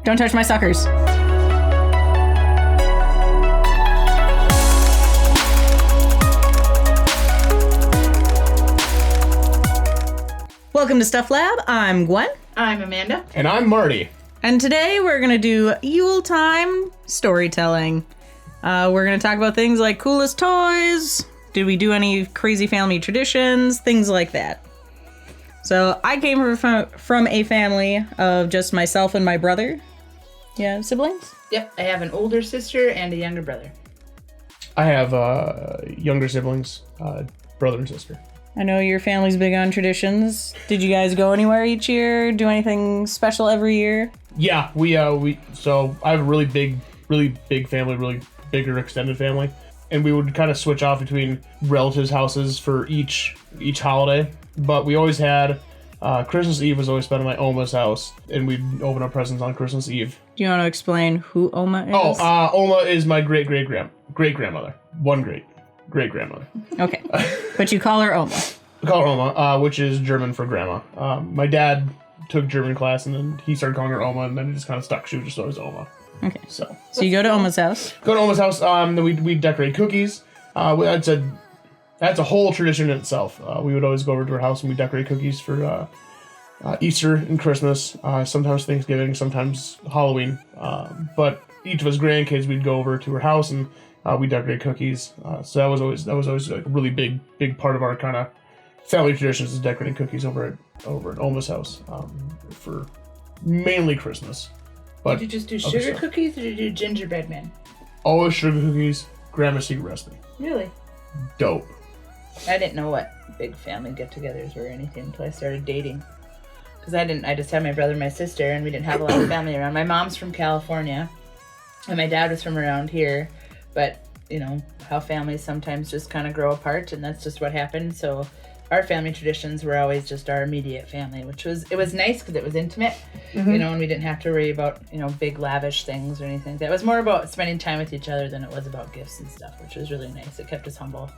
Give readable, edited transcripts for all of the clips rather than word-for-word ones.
Don't touch my suckers. Welcome to Stuff Lab. I'm Gwen. I'm Amanda. And I'm Marty. And today we're going to do Yule time storytelling. We're going to talk about things like coolest toys. Did we do any crazy family traditions? Things like that. So I came from a family of just myself and my brother. Yeah, siblings? Yep, I have an older sister and a younger brother. I have younger siblings, brother and sister. I know your family's big on traditions. Did you guys go anywhere each year? Do anything special every year? Yeah, so I have a really big family, really bigger extended family, and we would kind of switch off between relatives' houses for each holiday. But we always had Christmas Eve was always spent at my Oma's house, and we'd open up presents on Christmas Eve. Do you want to explain who Oma is? Oma is my great grandmother. One great grandmother. Okay, but you call her Oma. I call her Oma, which is German for grandma. My dad took German class, and then he started calling her Oma, and then it just kind of stuck. She was just always Oma. Okay. So you go to Oma's house. Go to Oma's house. Then we decorate cookies. That's a whole tradition in itself. We would always go over to her house and we decorate cookies for Easter and Christmas. Sometimes Thanksgiving, sometimes Halloween. But each of us grandkids, we'd go over to her house and we decorate cookies. So that was always like a really big part of our kind of family traditions is decorating cookies over at Oma's house for mainly Christmas. But did you just do sugar cookies or did you do gingerbread man? Always sugar cookies. Grandma's secret recipe. Really? Dope. I didn't know what big family get-togethers were or anything until I started dating. Because I just had my brother and my sister, and we didn't have a lot of family around. My mom's from California, and my dad was from around here. But, you know, how families sometimes just kind of grow apart, and that's just what happened. So our family traditions were always just our immediate family, it was nice because it was intimate, you know, and we didn't have to worry about, you know, big lavish things or anything. That was more about spending time with each other than it was about gifts and stuff, which was really nice. It kept us humble,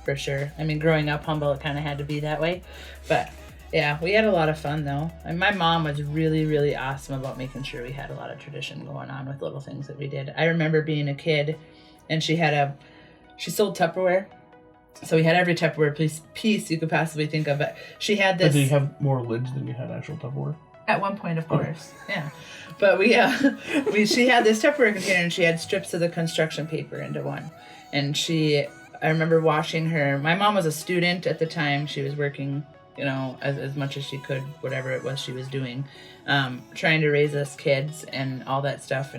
for sure. I mean, growing up humble, it kind of had to be that way. But yeah, we had a lot of fun though. And my mom was really, really awesome about making sure we had a lot of tradition going on with little things that we did. I remember being a kid and she sold Tupperware. So we had every Tupperware piece you could possibly think of. But she had this. But did you have more lids than you had actual Tupperware? At one point, of course. Yeah. But she had this Tupperware container and she had strips of the construction paper into one. And I remember watching her. My mom was a student at the time. She was working, you know, as much as she could, whatever it was she was doing, trying to raise us kids and all that stuff.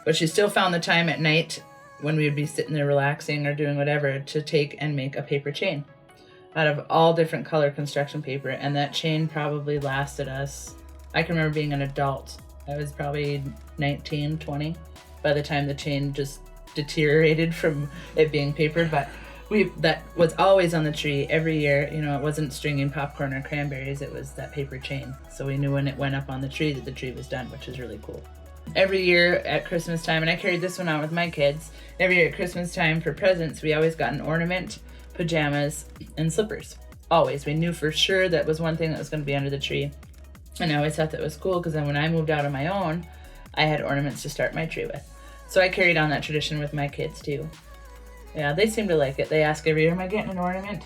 But she still found the time at night when we would be sitting there relaxing or doing whatever to take and make a paper chain out of all different color construction paper. And that chain probably lasted us, I can remember being an adult. I was probably 19, 20 by the time the chain just deteriorated from it being paper. But that was always on the tree every year. You know, it wasn't stringing popcorn or cranberries, it was that paper chain. So we knew when it went up on the tree that the tree was done, which is really cool. Every year at Christmas time, and I carried this one on with my kids, every year at Christmas time for presents, we always got an ornament, pajamas, and slippers. Always. We knew for sure that was one thing that was going to be under the tree. And I always thought that was cool because then when I moved out on my own, I had ornaments to start my tree with. So I carried on that tradition with my kids too. Yeah, they seem to like it. They ask every year, am I getting an ornament?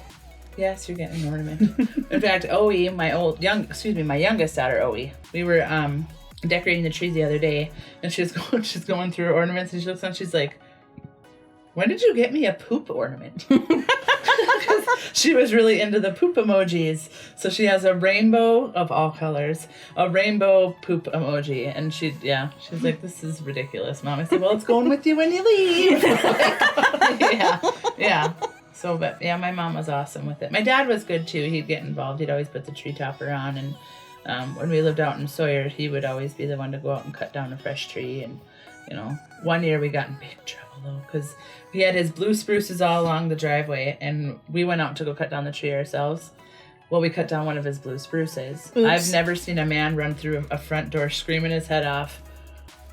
Yes, you're getting an ornament. In fact, my youngest daughter, Oe, we were decorating the tree the other day, and she's going through her ornaments, and she looks and she's like, when did you get me a poop ornament? She was really into the poop emojis. So she has a rainbow of all colors, a rainbow poop emoji. And she's like, this is ridiculous, Mom. I said, well, it's going with you when you leave. Yeah. So, but yeah, my mom was awesome with it. My dad was good too. He'd get involved. He'd always put the tree topper on. And when we lived out in Sawyer, he would always be the one to go out and cut down a fresh tree. And, you know, one year we got in big trouble though, because he had his blue spruces all along the driveway, and we went out to go cut down the tree ourselves. Well, we cut down one of his blue spruces. Oops. I've never seen a man run through a front door screaming his head off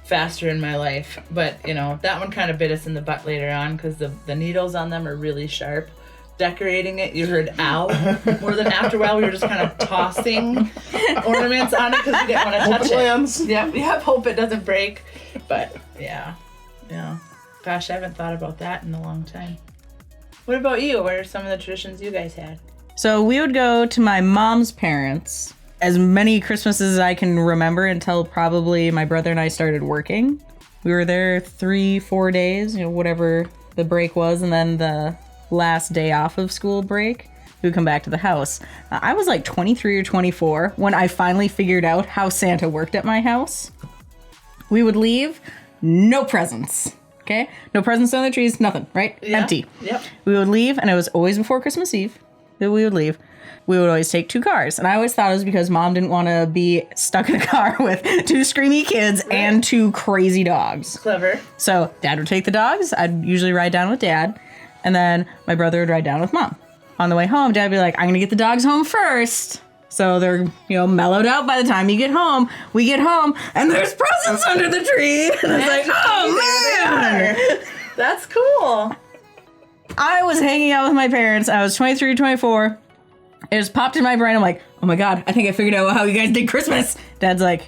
faster in my life. But, you know, that one kind of bit us in the butt later on because the needles on them are really sharp. decorating it, you heard ow more than after a while we were just kind of tossing ornaments on it because we didn't want to touch it. Yep, hope it doesn't break. But yeah. Gosh, I haven't thought about that in a long time. What about you? What are some of the traditions you guys had? So we would go to my mom's parents as many Christmases as I can remember until probably my brother and I started working. We were there 3-4 days, whatever the break was, and then the last day off of school break, we would come back to the house. I was like 23 or 24 when I finally figured out how Santa worked at my house. We would leave, no presents. Okay? No presents on the trees, nothing, right? Yeah. Empty. Yep. We would leave, and it was always before Christmas Eve that we would leave. We would always take 2 cars. And I always thought it was because Mom didn't want to be stuck in a car with 2 screamy kids and 2 crazy dogs. Clever. So Dad would take the dogs. I'd usually ride down with Dad. And then my brother would ride down with Mom. On the way home, Dad would be like, I'm going to get the dogs home first. So they're, mellowed out by the time you get home. We get home, and there's presents under the tree. And it's like, oh, man. That's cool. I was hanging out with my parents. I was 23, 24. It just popped in my brain. I'm like, oh my God, I think I figured out how you guys did Christmas. Dad's like,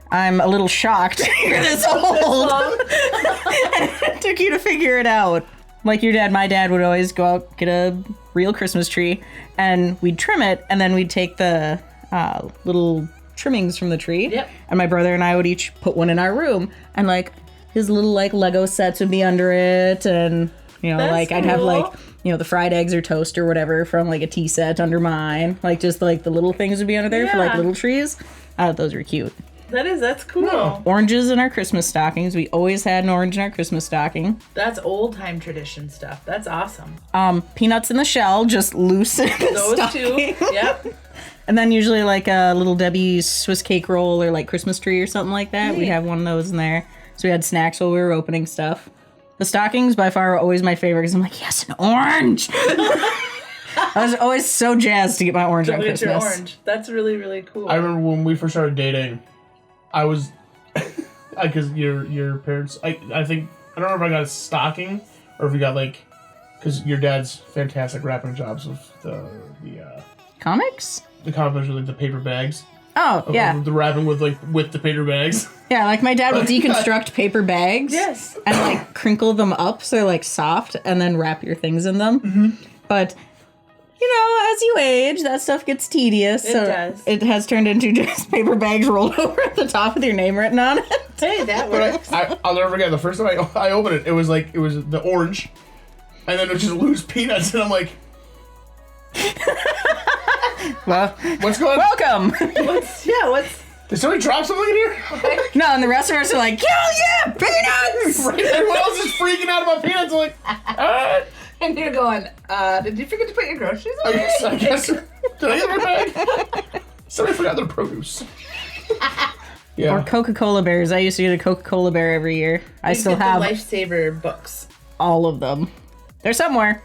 I'm a little shocked you're this old. And it took you to figure it out. Like your dad, my dad would always go out, get a real Christmas tree, and we'd trim it, and then we'd take the little trimmings from the tree. Yep. And my brother and I would each put one in our room, and like his little like Lego sets would be under it, and That's like I'd have cool. like the fried eggs or toast or whatever from like a tea set under mine. Like just like the little things would be under there for like Yeah. little trees. I thought those were cute. That's cool. No. Oranges in our Christmas stockings. We always had an orange in our Christmas stocking. That's old time tradition stuff. That's awesome. Peanuts in the shell, just loose in the Those stocking. 2. Yep. And then usually like a little Debbie's Swiss cake roll or like Christmas tree or something like that. Neat. We'd have one of those in there. So we had snacks while we were opening stuff. The stockings by far were always my favorite because I'm like, yes, an orange. I was always so jazzed to get my orange on Don't get Christmas. your orange. That's really, really cool. I remember when we first started dating, I was, because your parents, I think, I don't know if I got a stocking or if we got like, because your dad's fantastic wrapping jobs with the Comics? comics, like the paper bags. Oh, yeah. The wrapping with the paper bags. Yeah, like my dad would deconstruct paper bags. Yes. And like crinkle them up so they're like soft and then wrap your things in them. Mm-hmm. But, as you age, that stuff gets tedious. It does. It has turned into just paper bags rolled over at the top with your name written on it. Hey, that works. I'll never forget the first time I opened it. It was the orange, and then it was just loose peanuts, and I'm like, Well, what's going on? welcome. What's Did somebody drop something in here? No, and the rest of us are like, hell yeah, peanuts! Everyone else is freaking out about peanuts. I'm like, and you're going, did you forget to put your groceries I away? guess. Did I get my bag? Somebody forgot their produce. Or Yeah. Coca-Cola bears. I used to get a Coca-Cola bear every year. I still have the Lifesaver books. all of them. They're somewhere.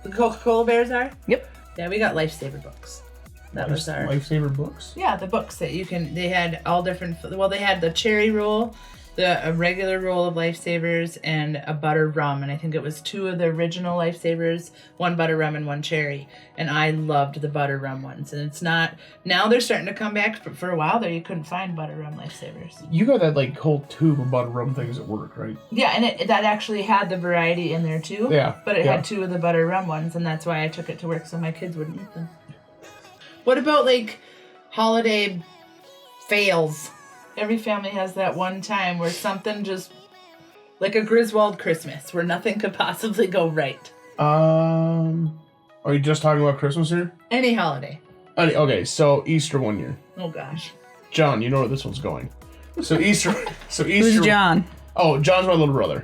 The Coca-Cola bears are? Yep. Yeah, we got Lifesaver books. That was our... Lifesaver books. Yeah, the books that you can... They had all different... Well, they had the cherry roll, a regular roll of Lifesavers, and a butter rum. And I think it was 2 of the original Lifesavers, 1 butter rum and 1 cherry. And I loved the butter rum ones. And it's not... Now they're starting to come back. For a while there, you couldn't find butter rum Lifesavers. You got that whole tube of butter rum things at work, right? Yeah, and that actually had the variety in there too. Yeah, But it yeah. had 2 of the butter rum ones, and that's why I took it to work so my kids wouldn't eat them. What about holiday fails? Every family has that one time where something just like a Griswold Christmas where nothing could possibly go right. Are you just talking about Christmas here? Any holiday. Okay, so Easter one year. Oh gosh. John, you know where this one's going. So Easter. Who's John? Oh, John's my little brother.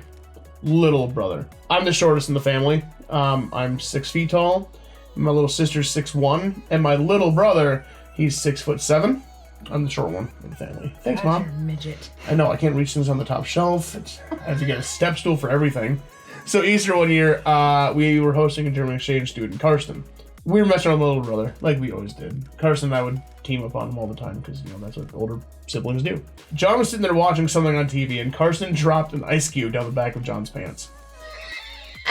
Little brother. I'm the shortest in the family. I'm 6 feet tall. My little sister's 6'1", and my little brother, he's 6'7". I'm the short one in the family. Thanks, God, Mom. you're a midget. I know I can't reach things on the top shelf. I have to get a step stool for everything. So Easter one year, we were hosting a German exchange student, Karsten. We were messing with my little brother, like we always did. Karsten and I would team up on him all the time because that's what older siblings do. John was sitting there watching something on TV, and Karsten dropped an ice cube down the back of John's pants.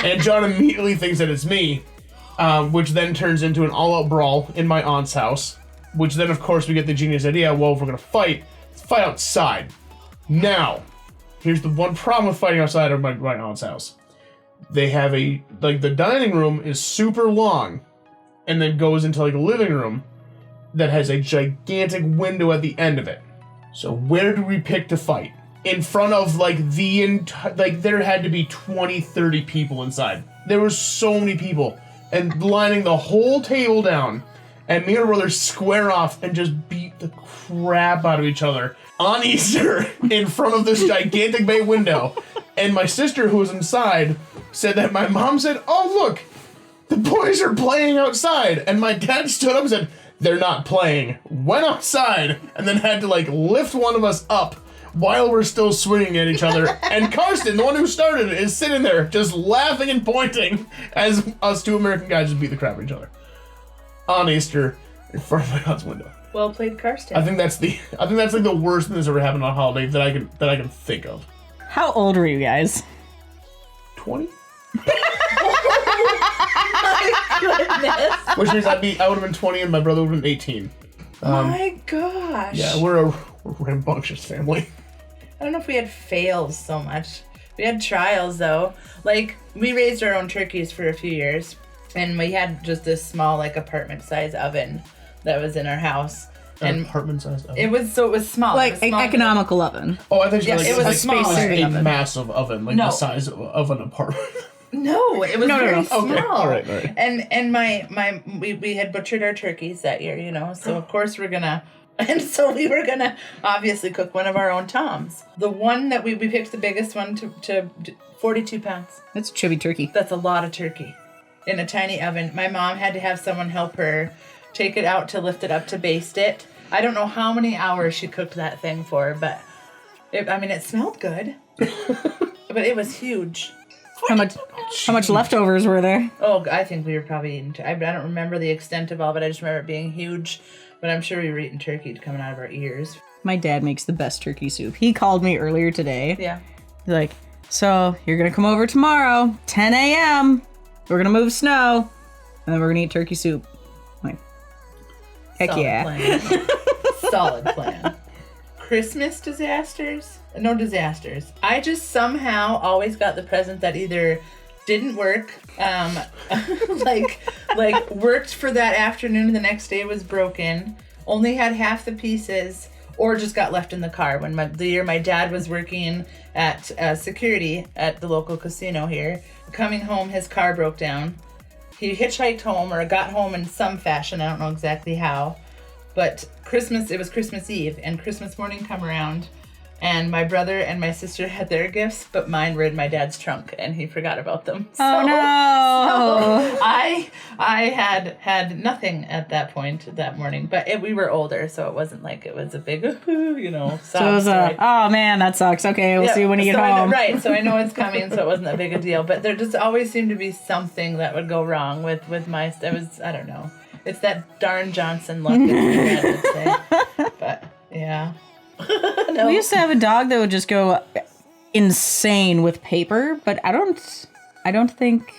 And John immediately thinks that it's me. which then turns into an all-out brawl in my aunt's house, which then, of course, we get the genius idea, well, if we're going to fight, let's fight outside. Now, here's the one problem with fighting outside of my aunt's house. They have the dining room is super long, and then goes into, like, a living room that has a gigantic window at the end of it. So where do we pick to fight? In front of, like, the entire... Like, there had to be 20, 30 people inside. There were so many people. And lining the whole table down. And me and my brother square off and just beat the crap out of each other on Easter in front of this gigantic bay window. And my sister, who was inside, said that my mom said, oh, look, the boys are playing outside. And my dad stood up and said, they're not playing. Went outside and then had to, like, lift one of us up while we're still swinging at each other. And Karsten, the one who started it, is sitting there just laughing and pointing as us two American guys just beat the crap out of each other. On Easter, in front of my aunt's window. Well played, Karsten. I think that's like the worst thing that's ever happened on a holiday that I can think of. How old were you guys? 20? Goodness. Which means I would have been 20 and my brother would have been 18. My gosh. Yeah, we're a rambunctious family. I don't know if we had fails so much. We had trials, though. Like, we raised our own turkeys for a few years, and we had just this small, like, apartment-size oven that was in our house. An apartment-sized oven? It was small. Like an economical oven. Oh, I thought you Yes, it was a small a oven. massive oven, like No. the size of an apartment. No, it was very small. Okay, all right. And we had butchered our turkeys that year, you know, so of course we were gonna obviously cook one of our own toms. The one that we picked the biggest one to 42 pounds. That's a chubby turkey. That's a lot of turkey in a tiny oven. My mom had to have someone help her take it out to lift it up to baste it. I don't know how many hours she cooked that thing for, but it smelled good. But it was huge. How much leftovers were there? Oh, I think we were probably eating... I don't remember the extent of all of it. I just remember it being huge. But I'm sure we were eating turkey coming out of our ears. My dad makes the best turkey soup. He called me earlier today. Yeah. He's like, so you're going to come over tomorrow, 10 a.m. We're going to move snow. And then we're going to eat turkey soup. I'm like, heck Solid yeah. Plan. Solid plan. Christmas disasters? No disasters. I just somehow always got the present that either didn't work, like worked for that afternoon and the next day was broken, only had half the pieces, or just got left in the car. When the year my dad was working at security at the local casino here, coming home, his car broke down. He hitchhiked home or got home in some fashion. I don't know exactly how. But it was Christmas Eve, and Christmas morning come around, and my brother and my sister had their gifts, but mine were in my dad's trunk, and he forgot about them. Oh, no. So I had nothing at that point that morning, but we were older, so it wasn't like it was a big, So it was story. oh, man, that sucks. Okay, we'll see you when you get home. Right, so I know it's coming, so it wasn't that big a deal, but there just always seemed to be something that would go wrong with I don't know. It's that darn Johnson luck, as my dad would say. But, yeah. No. We used to have a dog that would just go insane with paper, but I don't think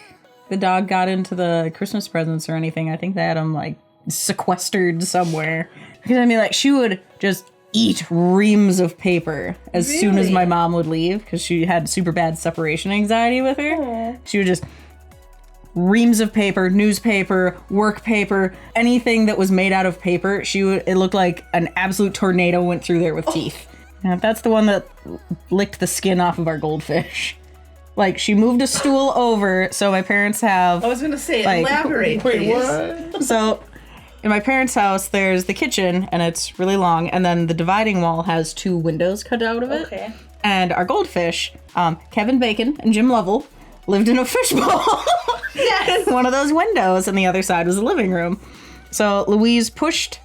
the dog got into the Christmas presents or anything. I think they had him, like, sequestered somewhere. Because, I mean, like, she would just eat reams of paper as soon as my mom would leave, because she had super bad separation anxiety with her. Aww. She would just... reams of paper, newspaper, work paper, anything that was made out of paper, it looked like an absolute tornado went through there with teeth. And that's the one that licked the skin off of our goldfish. Like, she moved a stool over, so my parents have... I was going to say, like, elaborate, Wait, please. what? So, in my parents' house, there's the kitchen, and it's really long, and then the dividing wall has 2 windows cut out of it. Okay. And our goldfish, Kevin Bacon and Jim Lovell, lived in a fishbowl. Yes. In one of those windows, and the other side was the living room. So Louise pushed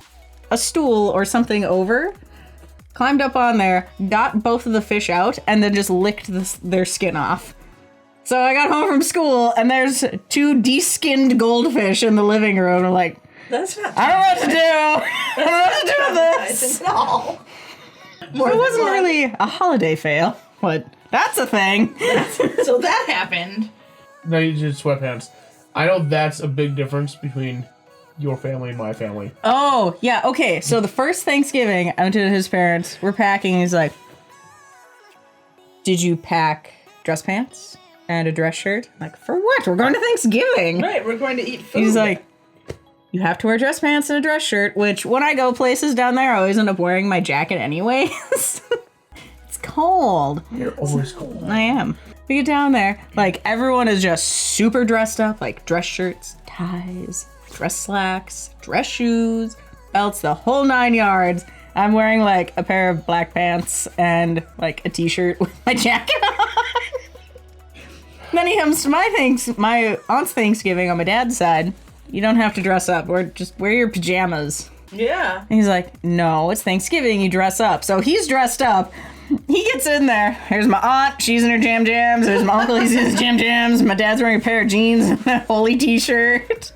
a stool or something over, climbed up on there, got both of the fish out, and then just licked their skin off. So I got home from school, and there's 2 de-skinned goldfish in the living room. I'm like, That's not I don't know what to do. I don't know what to do with this. at all. It wasn't really a holiday fail, but that's a thing. So that happened. No, you did sweatpants. I know that's a big difference between your family and my family. Oh, yeah, okay. So the first Thanksgiving, I went to his parents. We're packing. He's like, did you pack dress pants and a dress shirt? I'm like, for what? We're going to Thanksgiving. Right, we're going to eat food. He's like, you have to wear dress pants and a dress shirt, which when I go places down there, I always end up wearing my jacket anyways. It's cold. You're always cold. I am. We get down there, like, everyone is just super dressed up, like dress shirts, ties, dress slacks, dress shoes, belts, the whole 9 yards. I'm wearing, like, a pair of black pants and, like, a t-shirt with my jacket on. Then he comes to my aunt's Thanksgiving on my dad's side. You don't have to dress up, or just wear your pajamas. Yeah. And he's like, no, it's Thanksgiving, you dress up. So he's dressed up. He gets in there. There's my aunt. She's in her jam jams. There's my uncle. He's in his jam jams. My dad's wearing a pair of jeans and a holy t-shirt.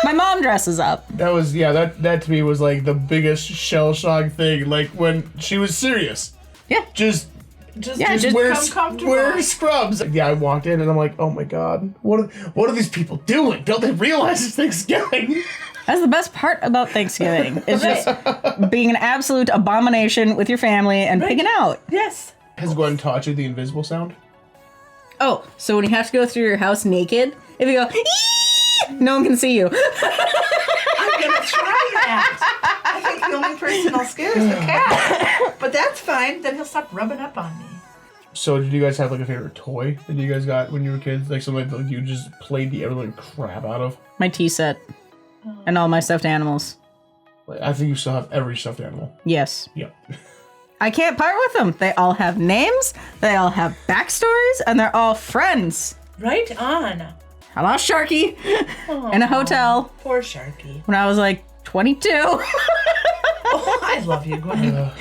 My mom dresses up. That was, that to me was like the biggest shell shock thing. Like when she was serious. Yeah. Just wear, become comfortable. wear scrubs. Yeah, I walked in and I'm like, oh my god, what are these people doing? Don't they realize it's Thanksgiving? That's the best part about Thanksgiving. It's just being an absolute abomination with your family and pigging out. Yes. Has Gwen taught you the invisible sound? Oh, so when you have to go through your house naked, if you go, "Ee!" no one can see you. I'm gonna try that. I think the only person I'll scare is the cat. But that's fine. Then he'll stop rubbing up on me. So did you guys have like a favorite toy that you guys got when you were kids? Like something that you just played the everything crap out of? My tea set. And all my stuffed animals. Like, I think you still have every stuffed animal. Yes. Yep. I can't part with them. They all have names, they all have backstories, and they're all friends. Right on. I lost Sharky in a hotel Poor Sharky. when I was like 22. Oh, I love you, Gwen.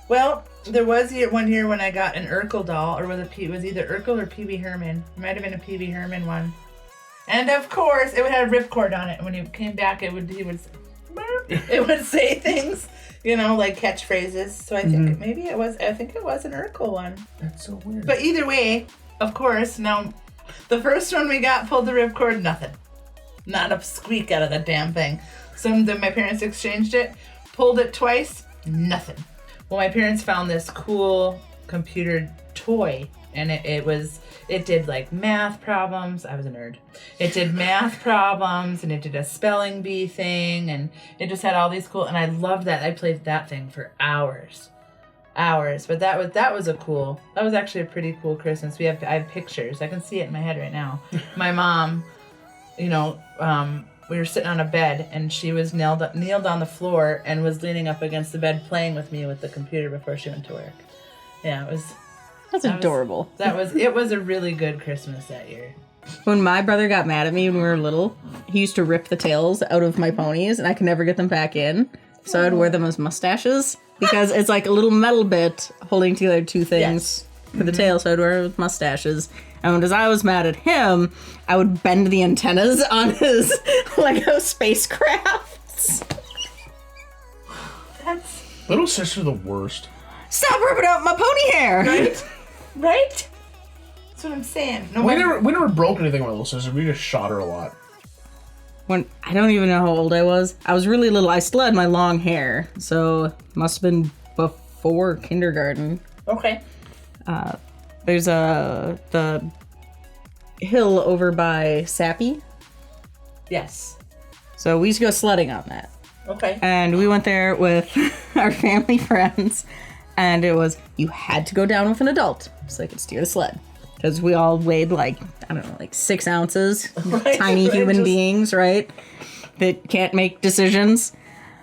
Well, there was one year when I got an Urkel doll, or it was either Urkel or Pee-wee Herman. It might have been a Pee-wee Herman one. And of course, it had a ripcord on it. And when he came back, it would say things, like catchphrases. So I think I think it was an Urkel one. That's so weird. But either way, of course, now the first one we got pulled the ripcord, nothing. Not a squeak out of that damn thing. So then my parents exchanged it, pulled it twice, nothing. Well, my parents found this cool computer toy, and it did like math problems. I was a nerd. It did math problems, and it did a spelling bee thing, and it just had all these cool, and I loved that. I played that thing for hours. But that was actually a pretty cool Christmas. I have pictures. I can see it in my head right now. My mom, we were sitting on a bed, and she was kneeled on the floor and was leaning up against the bed playing with me with the computer before she went to work. Yeah, That's adorable. It was a really good Christmas that year. When my brother got mad at me when we were little, he used to rip the tails out of my ponies, and I could never get them back in. So I'd wear them as mustaches, because it's like a little metal bit holding together two things for the tail, so I'd wear it with mustaches. And as I was mad at him, I would bend the antennas on his Lego spacecrafts. Little sister's the worst. Stop ripping out my pony hair! Right? That's what I'm saying. No, We never broke anything with my little sister. We just shot her a lot. When I don't even know how old I was. I was really little. I still had my long hair, so must have been before kindergarten. Okay. There's the hill over by Sappy. Yes. So we used to go sledding on that. Okay. And we went there with our family friends, and it was, you had to go down with an adult so they could steer the sled. Because we all weighed like 6 ounces. Right, Tiny human beings, right? That can't make decisions.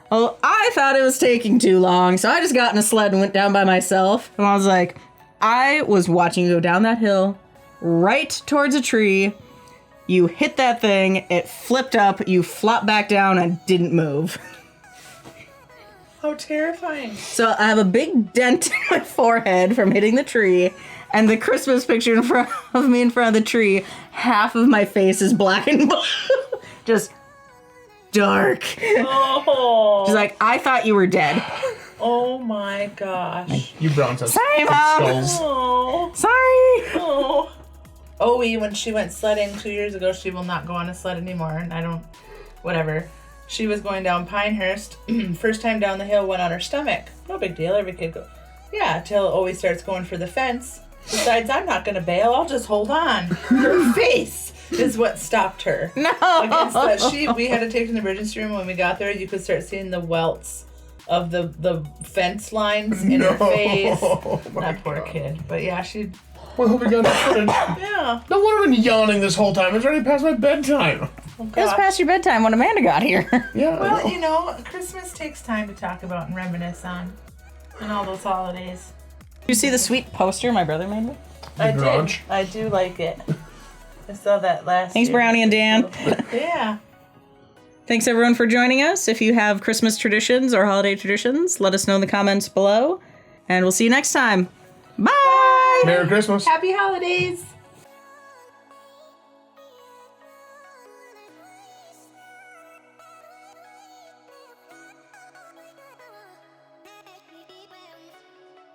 Well, I thought it was taking too long, so I just got in a sled and went down by myself. And I was like, I was watching you go down that hill, right towards a tree. You hit that thing, it flipped up, you flopped back down and didn't move. How terrifying. So I have a big dent in my forehead from hitting the tree, and the Christmas picture in front of me in front of the tree, half of my face is black and blue. Just dark. Oh. She's like, I thought you were dead. Oh my gosh. You Browns have Sorry, Mom. skulls. Oh. Sorry. Oh. Owie, when she went sledding 2 years ago, she will not go on a sled anymore. And whatever. She was going down Pinehurst. First time down the hill, went on her stomach. No big deal. Every kid goes. Yeah, till Owie starts going for the fence. Besides, I'm not going to bail. I'll just hold on. Her face is what stopped her. No. We had to take her in the emergency room. When we got there, you could start seeing the welts of the fence lines in her face. That poor kid. But yeah, she... Well, I hope you got that footage. Yeah. No wonder I've been yawning this whole time. It's already past my bedtime. Oh, It was past your bedtime when Amanda got here. Yeah. Well, Christmas takes time to talk about and reminisce on. And all those holidays. Did you see the sweet poster my brother made me? I garage. did. I do like it. I saw that last Thanks, year. Brownie and Dan. Yeah. Thanks, everyone, for joining us. If you have Christmas traditions or holiday traditions, let us know in the comments below. And we'll see you next time. Bye! Merry Christmas. Happy holidays.